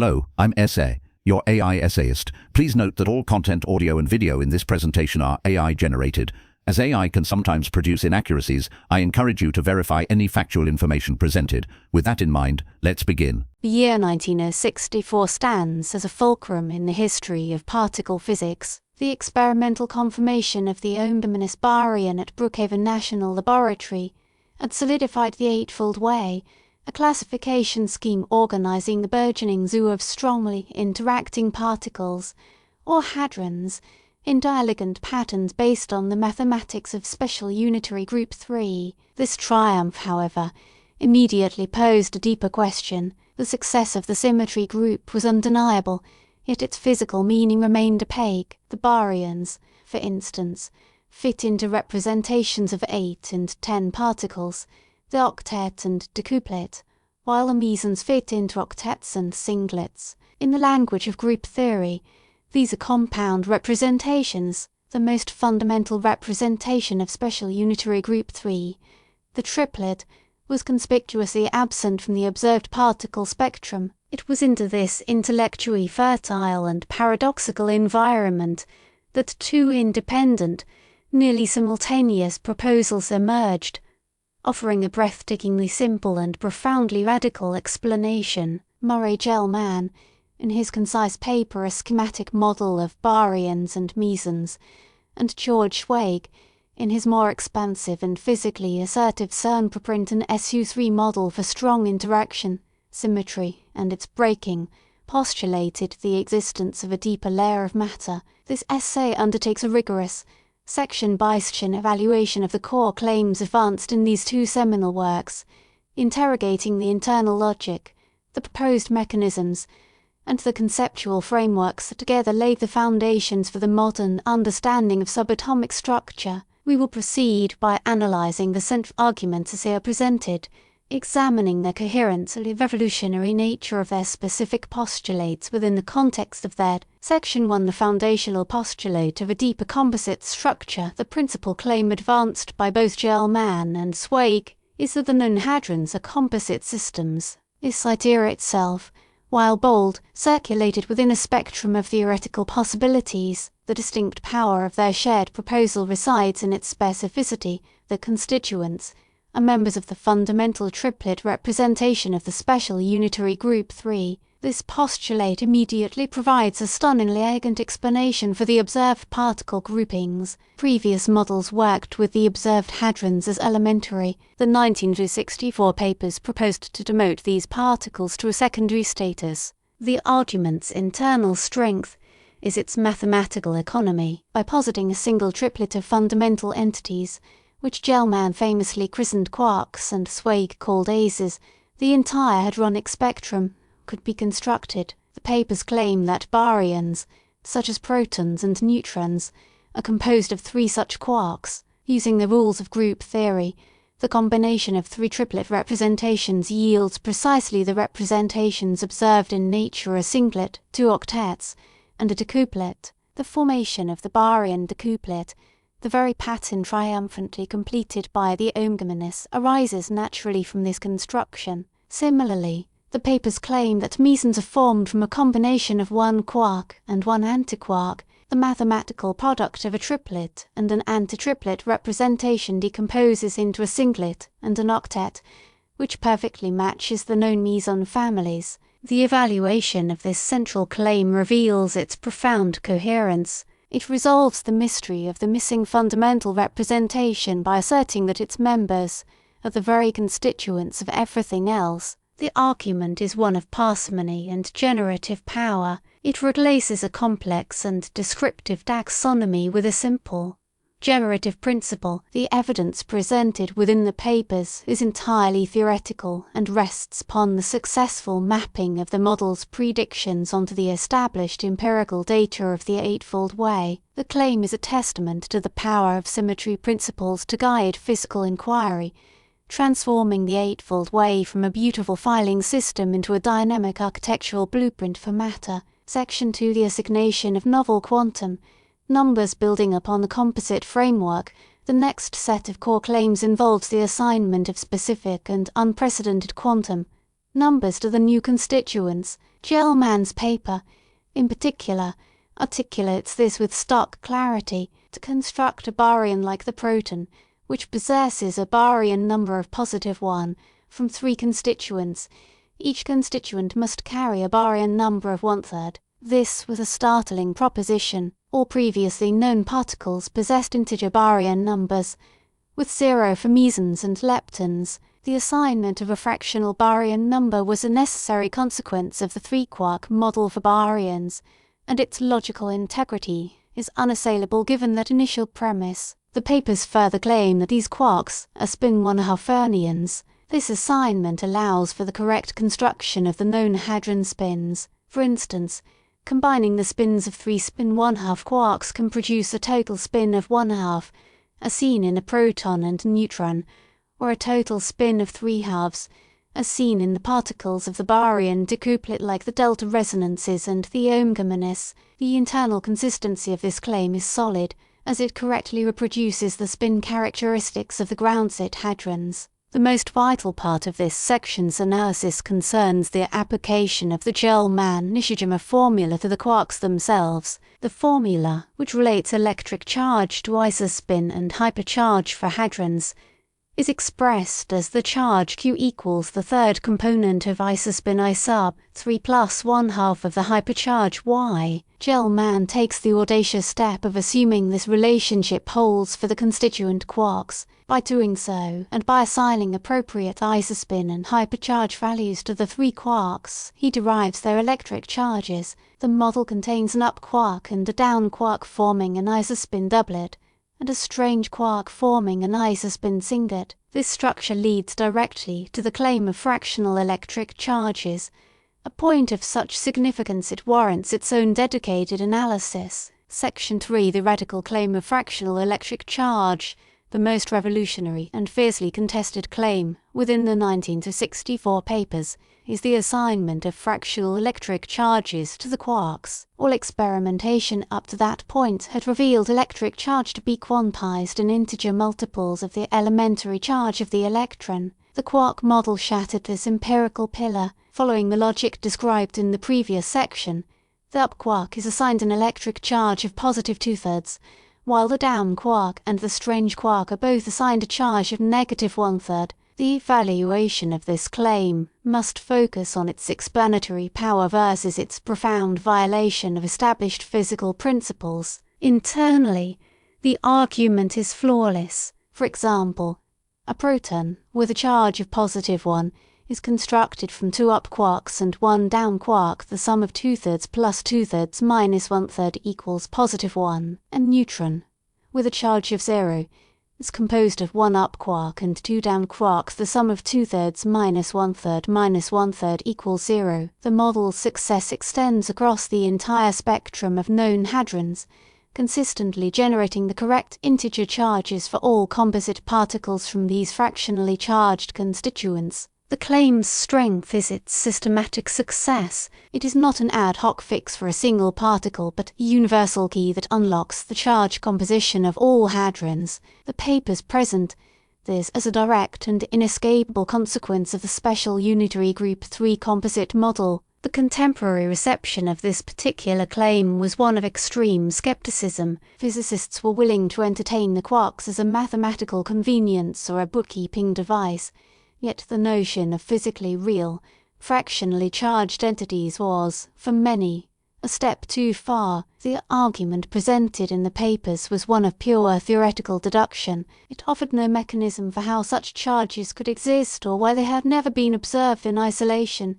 Hello, I'm Essay, your AI essayist. Please note that all content, audio and video in this presentation are AI generated. As AI can sometimes produce inaccuracies, I encourage you to verify any factual information presented. With that in mind, let's begin. The year 1964 stands as a fulcrum in the history of particle physics. The experimental confirmation of the Gell-Mann baryon at Brookhaven National Laboratory had solidified the Eightfold Way, a classification scheme organizing the burgeoning zoo of strongly interacting particles, or hadrons, in diligent patterns based on the mathematics of special unitary group 3. This triumph, however, immediately posed a deeper question. The success of the symmetry group was undeniable, yet its physical meaning remained opaque. The baryons, for instance, fit into representations of 8 and 10 particles, the octet and decuplet, while the mesons fit into octets and singlets. In the language of group theory, these are compound representations, the most fundamental representation of special unitary group 3. The triplet was conspicuously absent from the observed particle spectrum. It was into this intellectually fertile and paradoxical environment that two independent, nearly simultaneous proposals emerged, offering a breathtakingly simple and profoundly radical explanation. Gell-Mann, in his concise paper A Schematic Model of Baryons and Mesons, and Zweig, in his more expansive and physically assertive CERN preprint an SU3 model for strong interaction, symmetry, and its breaking, postulated the existence of a deeper layer of matter. This essay undertakes a rigorous, section-by-section evaluation of the core claims advanced in these two seminal works, interrogating the internal logic, the proposed mechanisms, and the conceptual frameworks that together laid the foundations for the modern understanding of subatomic structure. We will proceed by analysing the central arguments as they are presented, examining their coherent and revolutionary nature of their specific postulates within the context of their Section 1. The foundational postulate of a deeper composite structure. The principal claim advanced by both Gell-Mann and Zweig is that the known hadrons are composite systems. This idea itself, while bold, circulated within a spectrum of theoretical possibilities. The distinct power of their shared proposal resides in its specificity. The constituents are members of the fundamental triplet representation of the special unitary group 3. This postulate immediately provides a stunningly elegant explanation for the observed particle groupings. Previous models worked with the observed hadrons as elementary. The 1964 papers proposed to demote these particles to a secondary status. The argument's internal strength is its mathematical economy. By positing a single triplet of fundamental entities, which Gell-Mann famously christened quarks and Zweig called aces, the entire hadronic spectrum could be constructed. The papers claim that baryons, such as protons and neutrons, are composed of 3 such quarks. Using the rules of group theory, the combination of 3 triplet representations yields precisely the representations observed in nature: a singlet, 2 octets, and a decuplet. The formation of the baryon decuplet, the very pattern triumphantly completed by the Gell-Mann, arises naturally from this construction. Similarly, the papers claim that mesons are formed from a combination of 1 quark and 1 antiquark. The mathematical product of a triplet and an antitriplet representation decomposes into a singlet and an octet, which perfectly matches the known meson families. The evaluation of this central claim reveals its profound coherence. It resolves the mystery of the missing fundamental representation by asserting that its members are the very constituents of everything else. The argument is one of parsimony and generative power. It replaces a complex and descriptive taxonomy with a simple, generative principle. The evidence presented within the papers is entirely theoretical and rests upon the successful mapping of the model's predictions onto the established empirical data of the Eightfold Way. The claim is a testament to the power of symmetry principles to guide physical inquiry, transforming the Eightfold Way from a beautiful filing system into a dynamic architectural blueprint for matter. Section 2. The assignation of novel quantum numbers. Building upon the composite framework, the next set of core claims involves the assignment of specific and unprecedented quantum numbers to the new constituents. Gell-Mann's paper, in particular, articulates this with stark clarity. To construct a baryon like the proton, which possesses a baryon number of +1 from 3 constituents, each constituent must carry a baryon number of 1/3. This was a startling proposition. All previously known particles possessed integer baryon numbers, with 0 for mesons and leptons. The assignment of a fractional baryon number was a necessary consequence of the 3-quark model for baryons, and its logical integrity is unassailable given that initial premise. The papers further claim that these quarks are spin 1/2-fermions. This assignment allows for the correct construction of the known hadron spins. For instance, combining the spins of 3 spin 1/2 quarks can produce a total spin of 1/2, as seen in a proton and neutron, or a total spin of 3/2, as seen in the particles of the baryon decuplet like the delta resonances and the omega-menace. The internal consistency of this claim is solid, as it correctly reproduces the spin characteristics of the ground-state hadrons. The most vital part of this section's analysis concerns the application of the Gell-Mann-Nishijima formula to the quarks themselves. The formula, which relates electric charge to isospin and hypercharge for hadrons, is expressed as the charge Q equals the third component of isospin I sub 3 plus 1/2 of the hypercharge Y. Gell-Mann takes the audacious step of assuming this relationship holds for the constituent quarks. By doing so, and by assigning appropriate isospin and hypercharge values to the 3 quarks, he derives their electric charges. The model contains an up quark and a down quark forming an isospin doublet, and a strange quark forming an isospin singlet. This structure leads directly to the claim of fractional electric charges, a point of such significance it warrants its own dedicated analysis. Section 3. The radical claim of fractional electric charge, the most revolutionary and fiercely contested claim within the 1964 papers, is the assignment of fractional electric charges to the quarks. All experimentation up to that point had revealed electric charge to be quantized in integer multiples of the elementary charge of the electron. The quark model shattered this empirical pillar. Following the logic described in the previous section, the up quark is assigned an electric charge of +2/3, while the down quark and the strange quark are both assigned a charge of -1/3. The evaluation of this claim must focus on its explanatory power versus its profound violation of established physical principles. Internally, the argument is flawless. For example, a proton with a charge of +1 is constructed from 2 up quarks and 1 down quark. The sum of 2/3 plus 2/3 minus 1/3 equals +1. A neutron with a charge of 0 is composed of 1 up quark and 2 down quarks. The sum of 2/3 minus 1/3 minus 1/3 equals 0. The model's success extends across the entire spectrum of known hadrons, consistently generating the correct integer charges for all composite particles from these fractionally charged constituents. The claim's strength is its systematic success. It is not an ad hoc fix for a single particle, but a universal key that unlocks the charge composition of all hadrons. The papers present this as a direct and inescapable consequence of the special unitary group 3 composite model. The contemporary reception of this particular claim was one of extreme skepticism. Physicists were willing to entertain the quarks as a mathematical convenience or a bookkeeping device. Yet the notion of physically real, fractionally charged entities was, for many, a step too far. The argument presented in the papers was one of pure theoretical deduction. It offered no mechanism for how such charges could exist or why they had never been observed in isolation,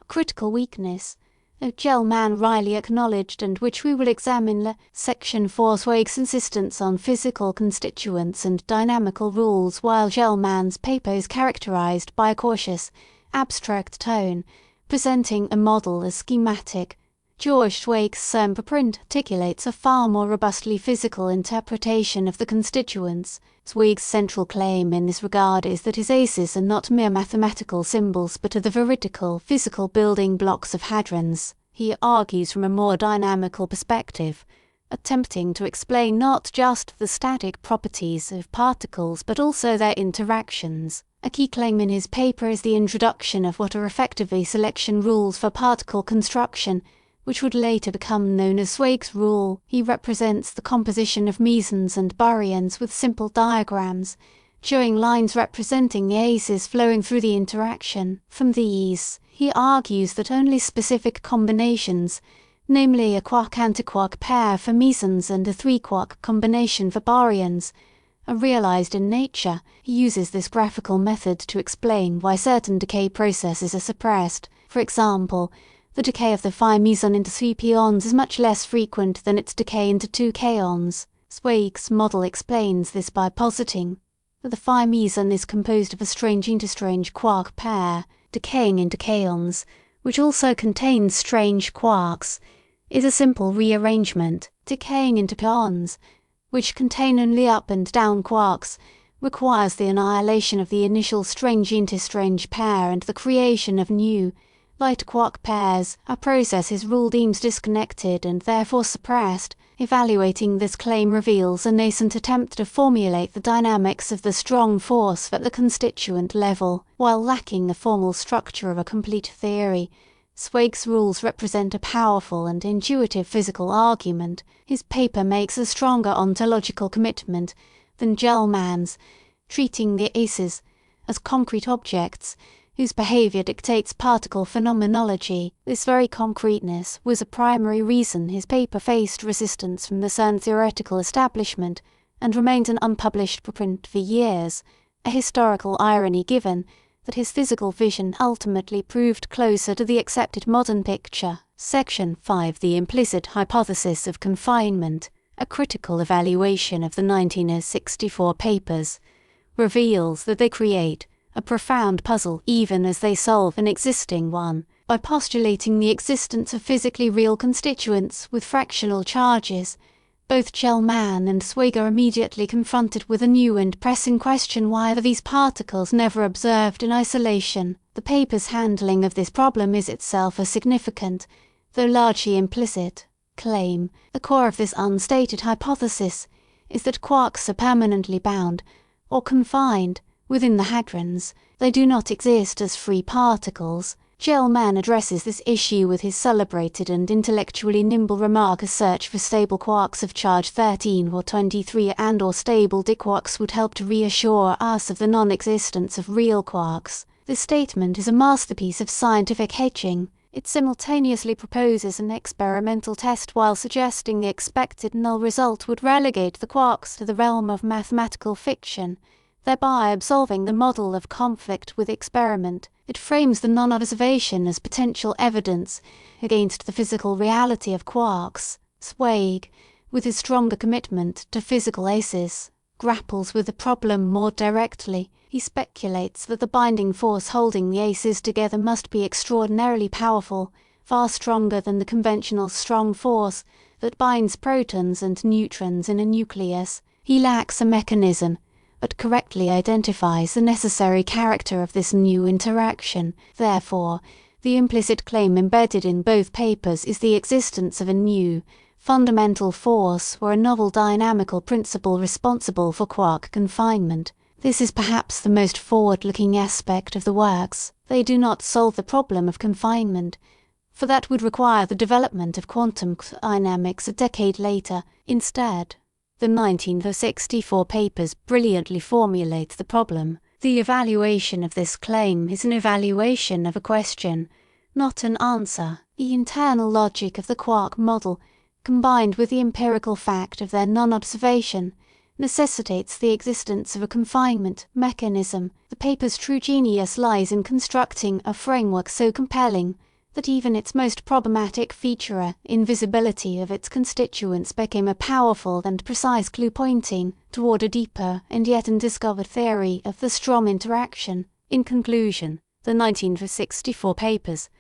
a critical weakness, though Gell-Mann wryly acknowledged and which we will examine. Section 4. Zweig's insistence on physical constituents and dynamical rules. While Gell-Mann's paper is characterized by a cautious, abstract tone, presenting a model as schematic, George Zweig's preprint articulates a far more robustly physical interpretation of the constituents. Zweig's central claim in this regard is that his aces are not mere mathematical symbols but are the veridical, physical building blocks of hadrons. He argues from a more dynamical perspective attempting to explain not just the static properties of particles but also their interactions. A key claim in his paper is the introduction of what are effectively selection rules for particle construction, which would later become known as Zweig's rule. He represents the composition of mesons and baryons with simple diagrams, showing lines representing the aces flowing through the interaction. From these, he argues that only specific combinations, namely a quark-antiquark pair for mesons and a three-quark combination for baryons, are realized in nature. He uses this graphical method to explain why certain decay processes are suppressed. For example, the decay of the phi meson into 3 pions is much less frequent than its decay into 2 kaons. Zweig's model explains this by positing that the phi meson is composed of a strange-into-strange quark pair, decaying into kaons, which also contains strange quarks, is a simple rearrangement, decaying into pions, which contain only up and down quarks, requires the annihilation of the initial strange-into-strange pair and the creation of new, light quark pairs. A process his rule deems disconnected and therefore suppressed. Evaluating this claim reveals a nascent attempt to formulate the dynamics of the strong force at the constituent level. While lacking the formal structure of a complete theory, Zweig's rules represent a powerful and intuitive physical argument. His paper makes a stronger ontological commitment than Gell-Mann's, treating the aces as concrete objects whose behavior dictates particle phenomenology. This very concreteness was a primary reason his paper faced resistance from the CERN theoretical establishment and remained an unpublished preprint for years, a historical irony given that his physical vision ultimately proved closer to the accepted modern picture. Section 5. The implicit hypothesis of confinement, a critical evaluation of the 1964 papers, reveals that they create a profound puzzle even as they solve an existing one. By postulating the existence of physically real constituents with fractional charges, both Gell-Mann and Zweig are immediately confronted with a new and pressing question: why are these particles never observed in isolation? The paper's handling of this problem is itself a significant, though largely implicit, claim. The core of this unstated hypothesis is that quarks are permanently bound, or confined, within the hadrons. They do not exist as free particles. Gell-Mann addresses this issue with his celebrated and intellectually nimble remark: a search for stable quarks of charge 13 or 23 and/or stable diquarks would help to reassure us of the non-existence of real quarks. This statement is a masterpiece of scientific hedging. It simultaneously proposes an experimental test while suggesting the expected null result would relegate the quarks to the realm of mathematical fiction, thereby absolving the model of conflict with experiment. It frames the non-observation as potential evidence against the physical reality of quarks. Zweig, with his stronger commitment to physical aces, grapples with the problem more directly. He speculates that the binding force holding the aces together must be extraordinarily powerful, far stronger than the conventional strong force that binds protons and neutrons in a nucleus. He lacks a mechanism, but correctly identifies the necessary character of this new interaction. Therefore, the implicit claim embedded in both papers is the existence of a new, fundamental force or a novel dynamical principle responsible for quark confinement. This is perhaps the most forward-looking aspect of the works. They do not solve the problem of confinement, for that would require the development of quantum dynamics a decade later. Instead, the 1964 papers brilliantly formulate the problem. The evaluation of this claim is an evaluation of a question, not an answer. The internal logic of the quark model, combined with the empirical fact of their non-observation, necessitates the existence of a confinement mechanism. The paper's true genius lies in constructing a framework so compelling that even its most problematic feature, invisibility of its constituents, became a powerful and precise clue pointing toward a deeper and yet undiscovered theory of the Strom interaction. In conclusion, the 1964 papers,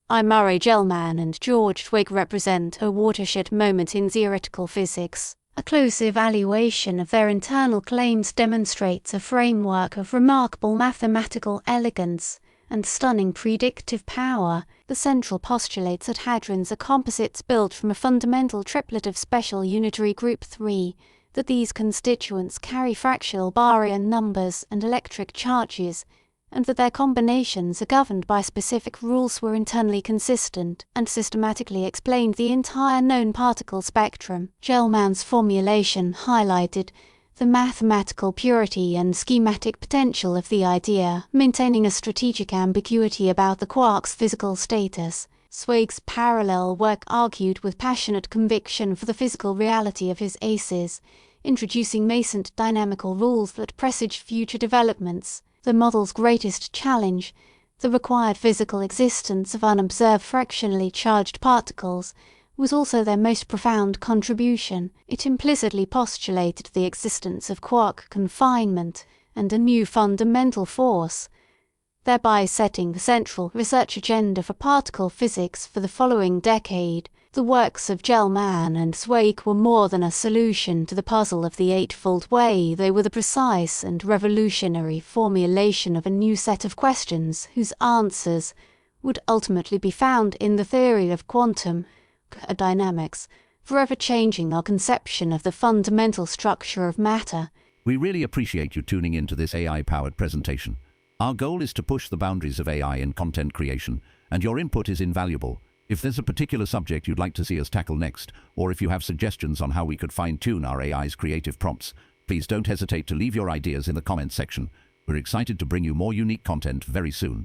I. Murray Gell-Mann and George Zweig, represent a watershed moment in theoretical physics. A close evaluation of their internal claims demonstrates a framework of remarkable mathematical elegance and stunning predictive power. The central postulates that hadrons are composites built from a fundamental triplet of special unitary group 3, that these constituents carry fractional baryon numbers and electric charges, and that their combinations are governed by specific rules were internally consistent and systematically explained the entire known particle spectrum. Gell-Mann's formulation highlighted the mathematical purity and schematic potential of the idea, maintaining a strategic ambiguity about the quark's physical status. Zweig's parallel work argued with passionate conviction for the physical reality of his aces, introducing nascent dynamical rules that presaged future developments. The model's greatest challenge, the required physical existence of unobserved fractionally charged particles, was also their most profound contribution. It implicitly postulated the existence of quark confinement and a new fundamental force, thereby setting the central research agenda for particle physics for the following decade. The works of Gell-Mann and Zweig were more than a solution to the puzzle of the eightfold way. They were the precise and revolutionary formulation of a new set of questions whose answers would ultimately be found in the theory of quantum dynamics, forever changing our conception of the fundamental structure of matter. We really appreciate you tuning into this AI-powered presentation. Our goal is to push the boundaries of AI in content creation, and your input is invaluable. If there's a particular subject you'd like to see us tackle next, or if you have suggestions on how we could fine-tune our AI's creative prompts, please don't hesitate to leave your ideas in the comments section. We're excited to bring you more unique content very soon.